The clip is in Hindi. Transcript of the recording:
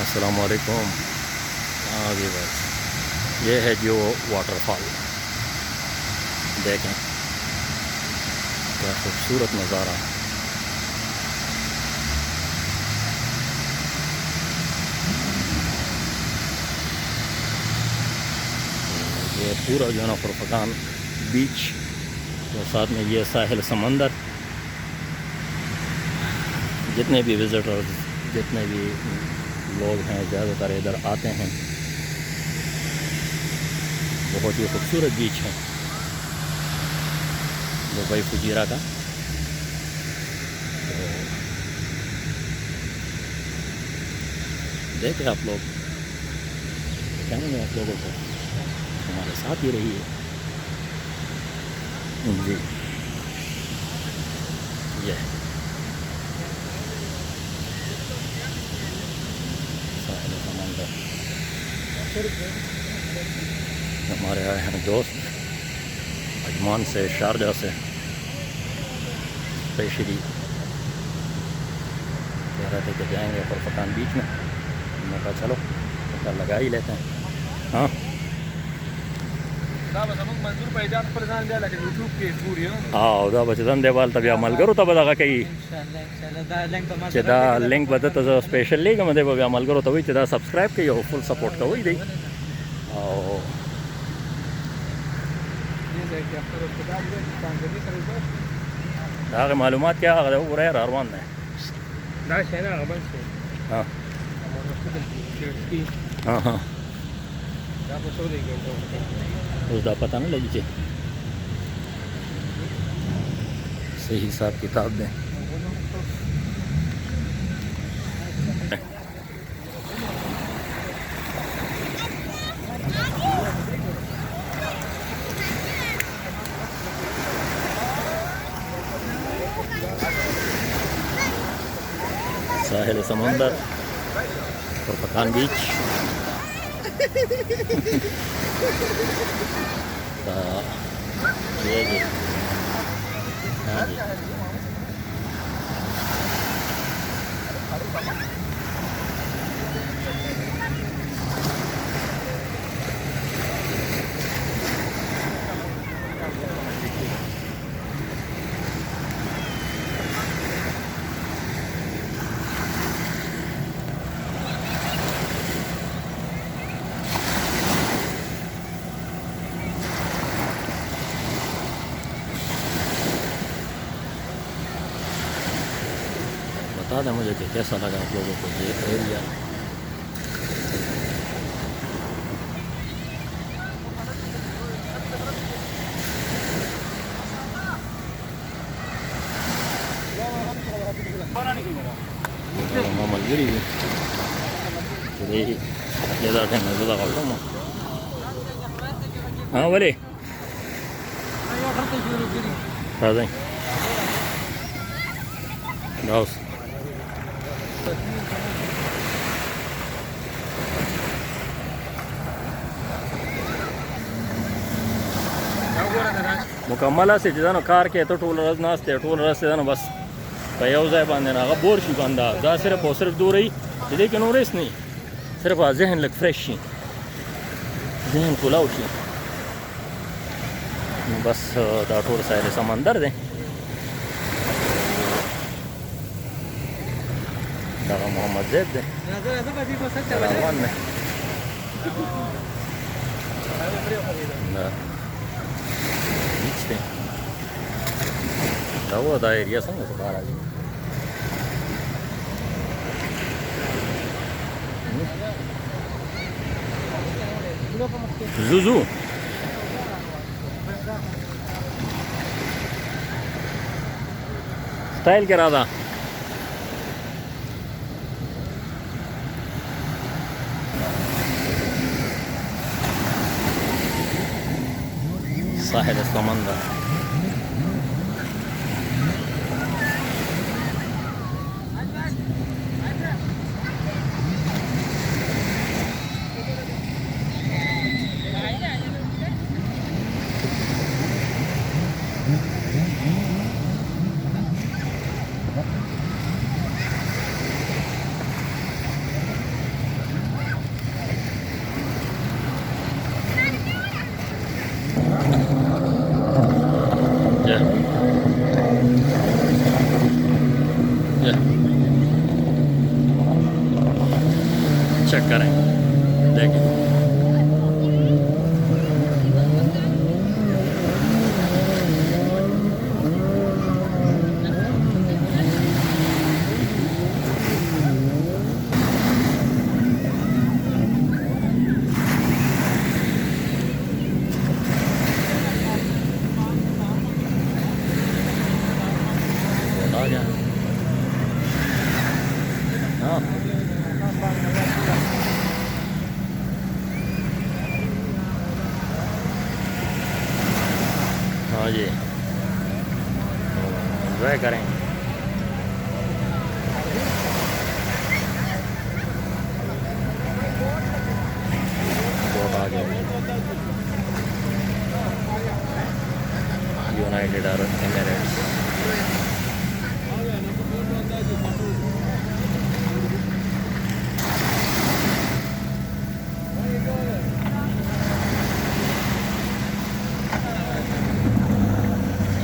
अस्सलामुअलैकुम। हाँ जी बस ये है जो वाटरफॉल, देखें क्या खूबसूरत नज़ारा। ये पूरा जो है ना फुरफकान बीच, तो साथ में ये साहिल समंदर। जितने भी विज़िटर्स, जितने भी लोग हैं ज़्यादातर इधर आते हैं। बहुत ही खूबसूरत बीच है दुबई फुजीरा का। तो देखें आप लोग, कहना मैं आप लोगों को हमारे साथ ही रहिए जी। ये साहिल समंदर, हमारे आए हैं दोस्त अजमान से, शारजा से स्पेशली। कह रहे थे कि जाएंगे फुरफकान बीच में। मैंने कहा चलो चक्कर लगा ही लेते हैं। हाँ हाँ उदा बचतन देवाल तभी अमल करो तब लगा कहीं चदा लिंक बदत स्पेशल लीग में देखो अमल करो तभी चदा सब्सक्राइब कही हो, फुल सपोर्ट का वही दी। और मालूमात क्या वो रहे अरमान ने। हाँ हाँ हाँ उसका पता नहीं लगी थी, सही हिसाब किताब दें। साहिल समंदर, फुरफकान बीच। ये जी, हाँ जी। बता दें मुझे कि कैसा लगा आप लोगों को ये एरिया। मोहम्मद गिरी हाँ बोले दाउस मुकम्मल से जन कार के तो टूल रस नास्ते टूल रस जन बस पैजाए बांधे ना बोर शी बांधा जा सिर्फ और सिर्फ दूर ही लेकिन और रेस नहीं सिर्फ जहन लग फ्रेश शी जहन खुलाव शी बस दा टूर साहिल समंदर दें दागा मोहम्मद जैद दें बीच दें वो दा एरिया संग से बाहर आ गई। जुजू स्टाइल के राधा साहिल समंदर। चेक करें, देखें। आ गया। हाँ हाँ जी, एंजॉय करें। बहुत आ गया। United Arab Emirates.